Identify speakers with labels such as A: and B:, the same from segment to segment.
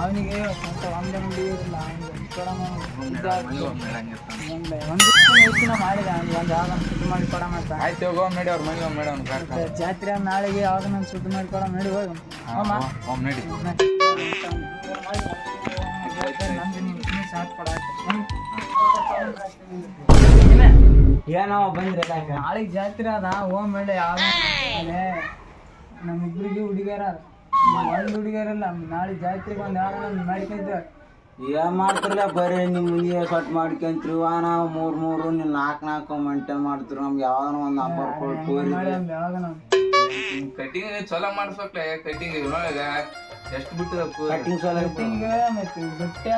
A: ಅವನಿಗೆ ಸ್ವಂತ ಒಂದೇ ಮಂದಿ ಇರಲಿಲ್ಲ. ಒಂದು ಹೆಚ್ಚಿನ ಮಾಡಿದ ಅವ್ನಿಗೆ ಒಂದು ಯಾವ್ದನ್ನ ಸುದ್ದಿ ಮಾಡಿ ಕೊಡ ಅಂತ.
B: ಆಯ್ತು ಹೋಗೋ ನಡಿ ಅವ್ರ ಮನೆ ಮೇಡಮ್
A: ಜಾತ್ರೆ ನಾಳೆಗೆ ಯಾವ್ದನ್ನ ಸುದ್ದಿ ಮಾಡಿ ಕೊಡ ನಡಿ ಹೋಗಿ
B: ನಡಿ
A: ಏನೋ ಬಂದ್ರೆ ನಾಳೆಗೆ ಜಾತ್ರೆ ಅದ ಹೋಗ್ ಮೇಲೆ ಯಾವ ನಮ್ಮಿಬ್ರಿಗೆ ಹುಡುಗಿಯರ ಒಂದು ಹುಡುಗಿಯರಲ್ಲ ನಾಳೆ ಜಾತ್ರೆಗೆ ಒಂದು ಯಾವ್ದನ್ನ ಮಾಡ್ಕೊಂಡ್ರೆ
C: ಏನ್ ಮಾಡ್ತಿರಲ್ಲ ಬರೀ ನಿಮ್ ಮುಂದೆ ಸೊಟ್ ಮಾಡ್ಕೊಂತ್ರಿ ನಾವು ಮೂರು ನೀವು ನಾಲ್ಕು ಮೇಂಟೈನ್ ಮಾಡ್ತೀರಿ. ನಮ್ಗೆ ಯಾವ್ದನ ಒಂದು ನಂಬರ್
B: ಕಟಿಂಗ್ ಚಲೋ ಮಾಡಿಸ್ಬೇಕ್ಲೆ. ಕಟಿಂಗ್ ಇವಾಗ ಎಷ್ಟು ಬಿಟ್ಟು
C: ಕಟಿಂಗ್ ಚಲೋ
A: ಮತ್ತೆ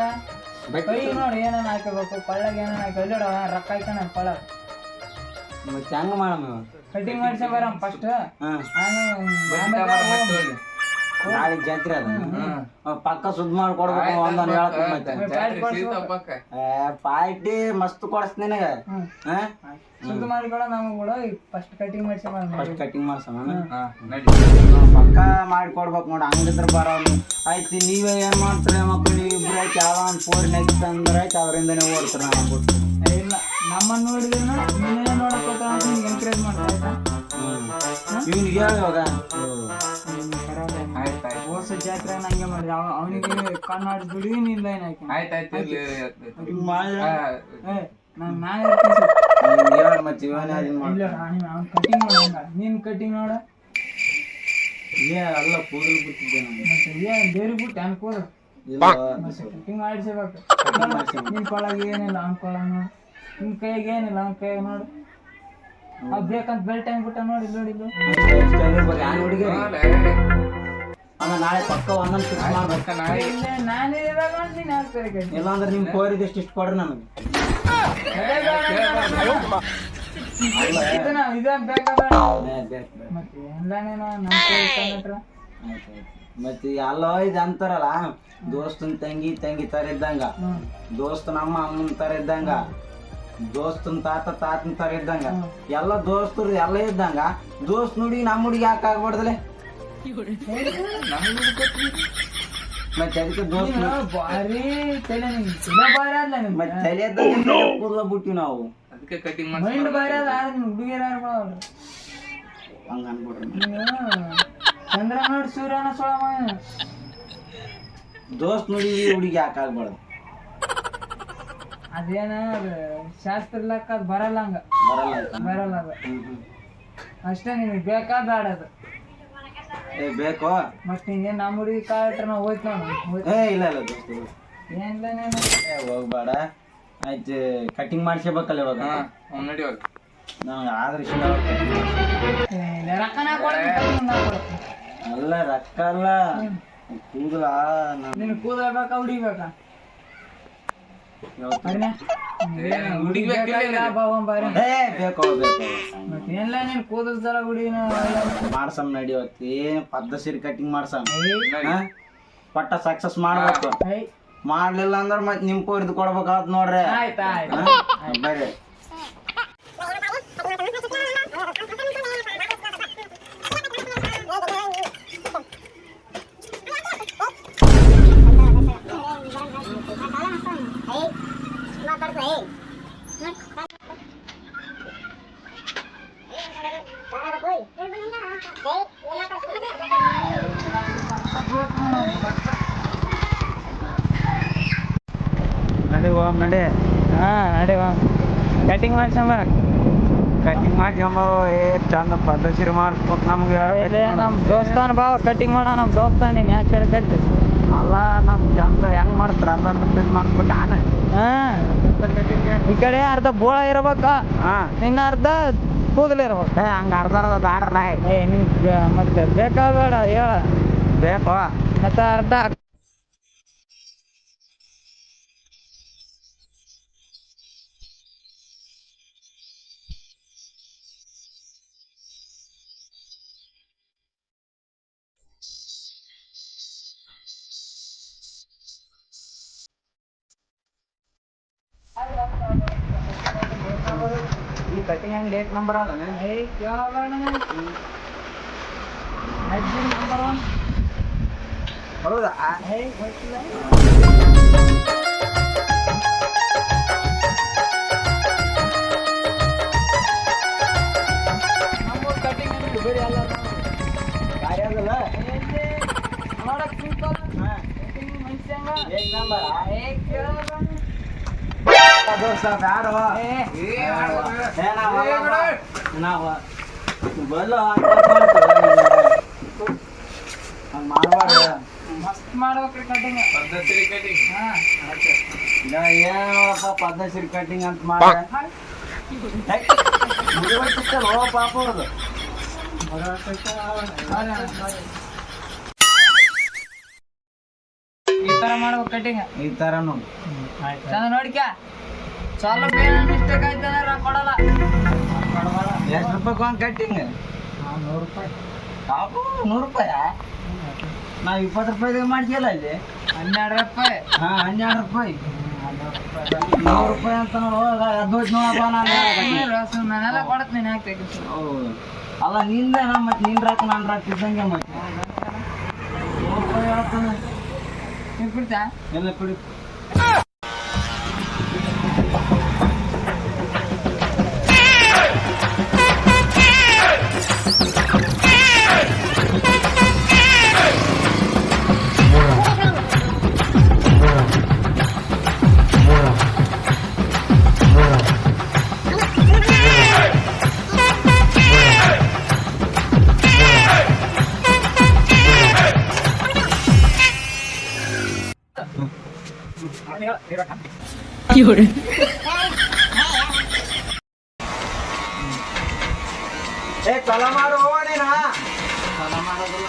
A: ಬಟ್ಟೆ ನೋಡಿ ಏನೇನು ಹಾಕಬೇಕು ಕೊಳ್ಳಾಗ ಏನೇನು ಹಾಕಿ ರೊಕ್ಕ ಹಾಕೋಣ ಕೊಳ್ಳ
C: ಮತ್ತೆ ಹೆಂಗ ಮಾಡಮ್ಮ
A: ಕಟಿಂಗ್ ಮಾಡ್ಸ ಬರಮ್ ಫಸ್ಟ್.
C: ನಾಳೆ ಜಾತ್ರೆ ಅದ ಪಕ್ಕ ಸುದ್ದಿ ಮಾಡ್ಕೊಡ್ಬೇಕು. ಒಂದೊಂದು ಪಾರ್ಟಿ ಮಸ್ತ್ ಕೊಡಸ್ ನಿನಗ
A: ಸುದ್ದಿ ಮಾಡಿಕೊಡ ನಮಗ್ ಕೂಡ ಫಸ್ಟ್ ಕಟಿಂಗ್ ಮಾಡ್ಸ
C: ಫಸ್ಟ್ ಕಟಿಂಗ್ ಮಾಡ್ಸಮ ಪಕ್ಕ ಮಾಡಿಕೊಡ್ಬೇಕು ನೋಡಿ. ಹಂಗಿದ್ರೆ ಬರೋದು ಆಯ್ತು. ನೀವೇ ಏನ್ ಮಾಡ್ತೀರಿ ಮಕ್ಕಳು ನೀವು ಇಬ್ರು ಆಯ್ತು ಯಾವ ಒಂದು ಫೋರ್ ನೆಕ್ಸ್ಟ್ ಅಂದ್ರೆ ಆಯ್ತು ಅವರಿಂದನೇ ಓಡ್ತೀರ. ನಾನು ಬಿಟ್ಟು
A: ಇಲ್ಲ ನಮ್ಮನ್ನ ನೋಡಿದ್ರೆ ನೀನೇ ನೋಡಕ್ ಎಂಕರೇಜ್ ಮಾಡ್ತಾ
C: ಇವ್ನಿಗೆ ಹೇಳುವಾಗ
A: ವರ್ಷ ಜಾತ್ರೆ ಹಂಗೆ ಮಾಡಿದ ಅವನಿಗೆ ಕನ್ನಡ ದುಡಿ ನಿಲ್ಲ ಏನಾಯ್ತು.
B: ಆಯ್ತಾಯ್ತು
A: ನಾನು
C: ಕಟಿಂಗ್
A: ನೋಡ ನೀನ್ ಕಟಿಂಗ್ ನೋಡ
C: ಅಲ್ಲ ಕೂದಲು ಬಿಟ್ಟಿದ್ದೆ
A: ಮತ್ತೆ ಏನ್ ಬೇರೆ ಬಿಟ್ಟು ಅನ್ಕೋದು ಕಟಿಂಗ್ ಮಾಡಿಸಬೇಕು. ನಿನ್ ಕೊಳಗ ಏನಿಲ್ಲ ಅನ್ಕೊಳ ನಿನ್ ಕೈಯಾಗ ಏನಿಲ್ಲ ಅವ್ನ ಕೈಯಾಗ ನೋಡು ಅವ್ ಬೇಕಂತ ಬೆಲ್ಟ್ ಹೆಂಗ್ಬಿಟ್ಟ ನೋಡಿ ನೋಡಿದ್ದು
C: ನಾಳೆ ಪಕ್ಕ ಒಂದೊಂದು ಫಿಕ್ಸ್ ಮಾಡ್ಬೇಕು.
A: ನಾನೇ
C: ಇಲ್ಲಾಂದ್ರೆ ನಿಮ್ ಕೋರಿದ ಇಷ್ಟು ಕೊಡ್ರಿ ನನಗೆ. ಮತ್ತೆ ಎಲ್ಲ ಇದು ಅಂತಾರಲ್ಲ ದೋಸ್ತನ್ ತಂಗಿ ತರ ಇದ್ದಂಗ, ದೋಸ್ತ ನಮ್ಮ ಅಮ್ಮನ ತರ ಇದ್ದಂಗ, ದೋಸ್ತನ್ ತಾತನ ತರ ಇದ್ದಂಗ, ಎಲ್ಲ ದೋಸ್ತರು ಎಲ್ಲ ಇದ್ದಂಗ ದೋಸ್ತ್ ನುಡಿ ನಮ್ಮ ಹುಡುಗಿ ಯಾಕೆ ಆಗ್ಬಾರ್ದಲೆ? ಮತ್ತೆ ಅದಕ್ಕೆ ದೋಸ್ತ
A: ಭಾರಿ ತಲೆ
C: ಕೂದಲ ಬಿಟ್ಟಿವಿ ನಾವು.
B: ಅದಕ್ಕೆ ಕಟಿಂಗ್
A: ಮೈಂಡ್ ಬಾರಿ ಅದ ಹುಡುಗಿಯರ
C: ಹಂಗ ಅನ್ಬಿಡ್ರಿ.
A: ಚಂದ್ರ ನೋಡಿ ಸೂರ್ಯನ ಸೊಳ
C: ದೋಸ್ತ್ ನುಡಿ ಹುಡುಗಿ ಯಾಕೆ ಆಗ್ಬಾರ್ದು?
A: ಅದೇನ ಶಾಸ್ತ್ರ ಲೆಕ್ಕ ಅದ್ ಬರಲ್ಲ ಹಂಗ ಬರಲ್ಲ ಅದು ಅಷ್ಟೇ. ನಿನಗೆ ಬೇಕಾ ಬೇಡ ಅದು
C: ಬೇಕೋ
A: ಮತ್ತೆ ಹಿಂಗೆ ನಮ್ಮ ಹುಡುಗಿ ಕಾಲಿಟ್ರೆ ನಾವು ಹೋಯ್ತು
C: ಇಲ್ಲ ಇಲ್ಲ ದೋಸ್ತ
A: ಏನಿಲ್ಲ ನೀನು
C: ಹೋಗ್ಬೇಡ. ಆಯ್ತು ಕಟಿಂಗ್ ಮಾಡಿಸ್ಬೇಕಲ್ಲ ಇವಾಗ
B: ನಡಿ
C: ನಂಗೆ ಆದ್ರೆ ಇಷ್ಟ.
A: ರೊಕ್ಕನ
C: ಅಲ್ಲ ರೊಕ್ಕ ಅಲ್ಲ ಕೂದಲ
A: ನಿನ್ ಕೂದಲ ಬೇಕಾ ಹುಡುಗಿಬೇಕಾ? ಏನಿಲ್ಲ ನೀನ್ ಕೂದಲ ಸಲ ಹುಡುಗಿನ
C: ಮಾಡ್ಸಮ್ ನಡಿವತ್ತಿ ಪದ್ದ ಸೀರೆ ಕಟಿಂಗ್ ಮಾಡ್ಸಮ್ ಪಟ್ಟ ಸಕ್ಸಸ್ ಮಾಡ್ಬೇಕು. ಮಾಡ್ಲಿಲ್ಲ ಅಂದ್ರೆ ಮತ್ತೆ ನಿಮ್ ಕೋರಿದ್ ಕೊಡ್ಬೇಕಾದ್ ನೋಡ್ರಿ. ಬರ್ರಿ ನಡಿ ಹೋಮ್ ನಡಿ.
A: ನಡಿ ಕಟಿಂಗ್ ಮಾಡ್ಸಂಬ
C: ಕಟಿಂಗ್ ಮಾಡ್ಕೊಂಬ ಚಂದ ಪದ್ದ ಸೀರೆ ಮಾಡಿಸ್ಬೇಕು. ನಮ್ಗೆ
A: ನಮ್ ದೋಸ್ತಾನ ಬಾವ ಕಟಿಂಗ್ ಮಾಡೋ ನಮ್ ದೋಸ್ತಾನ ನ್ಯಾಚರ್ ಕಟ್ಟಿ
C: ಅಲ್ಲ ನಮ್ ಚಂದ ಹೆಂಗ್ ಮಾಡ್ತಾರ ಅದನ್ನ ಮಾಡ್ಬಿಟ್ಟು ನಾನು
A: ಈ ಕಡೆ ಅರ್ಧ ಬೋಳ ಇರ್ಬೇಕ, ಇನ್ನ ಅರ್ಧ ಕೂದಲು ಇರ್ಬೇಕು.
C: ಹಂಗ ಅರ್ಧ ದಾಡ್ರ
A: ನಿಮ್ಗೆ ಮತ್ತೆ ಬೇಕಾಗಬೇಡ ಹೇಳ
C: ಬೇಕು
A: ಮತ್ತೆ ಅರ್ಧ
C: ಈ ಕಟಿಂಗ್ ಹೆಂಗ್ ಡೇಟ್ ನಂಬರ್ ಅದ
A: ನಂಬರ್ 1
C: ಹೌದಾ?
A: ನಮ್ಮೂರ್ ಕಟಿಂಗ್ ಅಂದ್ರೆ ಬರೀ ಅಲ್ಲ
C: ಗಾಡಿ ಅದಲ್ಲ?
A: ನೋಡಕ್ ಸಿಂಪಲ್
C: ಹಾ.
A: ಕಟಿಂಗ್ ಮನುಷ್ಯಂಗ
C: ಏಕ್ ನಂಬರ?
A: ಕೇಳೋಣ
C: ದೋಸ್ತ ಬ್ಯಾಡವ.
A: ಏ
B: ಏ ಮಾಡ್ಬೇಡ.
C: ಏ ನಾವ್
B: ಏ ಬಿಡು.
C: ನಾವು ಬಲ್ಲ ಹಂಗ್ ಮಾಡ್ಬಾರ್ದು.
A: ಮಸ್ತ್ ಮಾಡ್ಬೇಕ್ರಿ ಕಟಿಂಗ್
B: ಪದ್ಧತಿ ಕಟಿಂಗ್.
A: ಹಾ
C: ಈಗ ಏನಪ್ಪ ಪದ್ಮಶ್ರೀ ಕಟಿಂಗ್ ಅಂತ ಮಾಡ ಮುಗಿಬಿಟ್ಟಿತ್ತಲ್ಲ ಪಾಪ ಅವ್ರದ್ದು.
A: ಈ ತರ ಮಾಡ್ಬೇಕು ಕಟಿಂಗ್
C: ಈ ಥರನು
A: ಚಂದ ನೋಡಿಕ ಸ್ವಲ್ಪ ಏನು ಮಿಸ್ಟೇಕ್ ಆಯ್ತು ಅಂದ್ರೆ ರೊಕ್ಕ ಕೊಡಲ್ಲ
C: ಎಷ್ಟು ರೂಪಾಯಿ ಒಂದು ಕಟ್ಟಿಂಗ್?
A: 100 ರೂಪಾಯಿ
C: ಪಾಪು 100 ರೂಪಾಯ? ನಾವು 20 ರೂಪಾಯಿದಾಗ ಮಾಡ್ತೀಯಲ್ಲ ಇಲ್ಲಿ.
A: 12 ರೂಪಾಯಿ
C: ಹಾ 12 ರೂಪಾಯಿ 100 ರೂಪಾಯಿ ಅಂತ ನೋಡುವಾಗ ಅದ್ಭುತ ನೋಡಪ್ಪ ನಾನು.
A: ನಾನೆಲ್ಲ ಕೊಡತ್ತೀನಿ ನೀನು ಯಾಕೆ ತೆಗಿಸಿ
C: ಹೌದು. ಅಲ್ಲ ನಿಂದ ಮತ್ತೆ ನಿನ್ ರಾಕ ನಾನು ರಾಕ ಇದ್ದಂಗೆ ಮತ್ತೆ 100 ರೂಪಾಯಿ ಹೇಳ್ತಾನೆ.
A: ನೀವು ಕುಡಿತಾ
C: ಎಲ್ಲ ಕುಡಿ. ಏ ಚಲೋ ಮಾಡು ಹೋಗೋಣ. ಚಲೋ ಮಾಡೋದಿಲ್ಲ.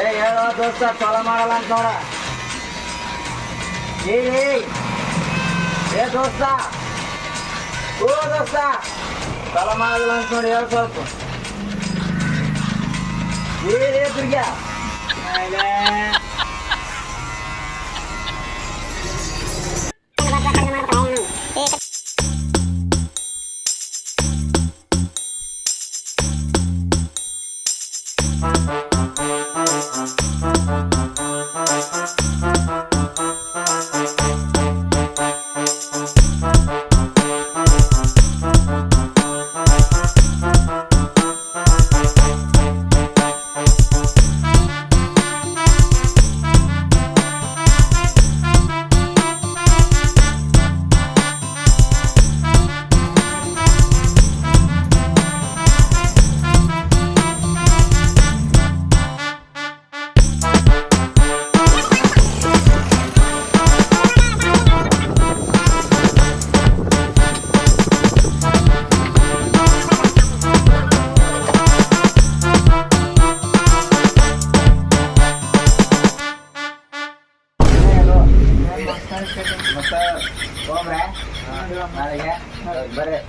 C: ಏ ಹೇಳೋ ದೋಸ್ತ ಚಲೋ ಮಾಡಲ್ಲ ಅಂತ ನೋಡ. ಏ ದೋಸ್ತ ಓ ದೋಸ್ತ ಚಲೋ ಮಾಡೋದಿಲ್ಲ ಅಂತ ನೋಡಿ ಹೇಳ ಸ್ವಲ್ಪ. ಏ ತಿರ್ಗ್ಯ ಮತ್ತೆ ಹೋಗ್ರೆ ನಾಳೆಗೆ ಬರ್ರಿ.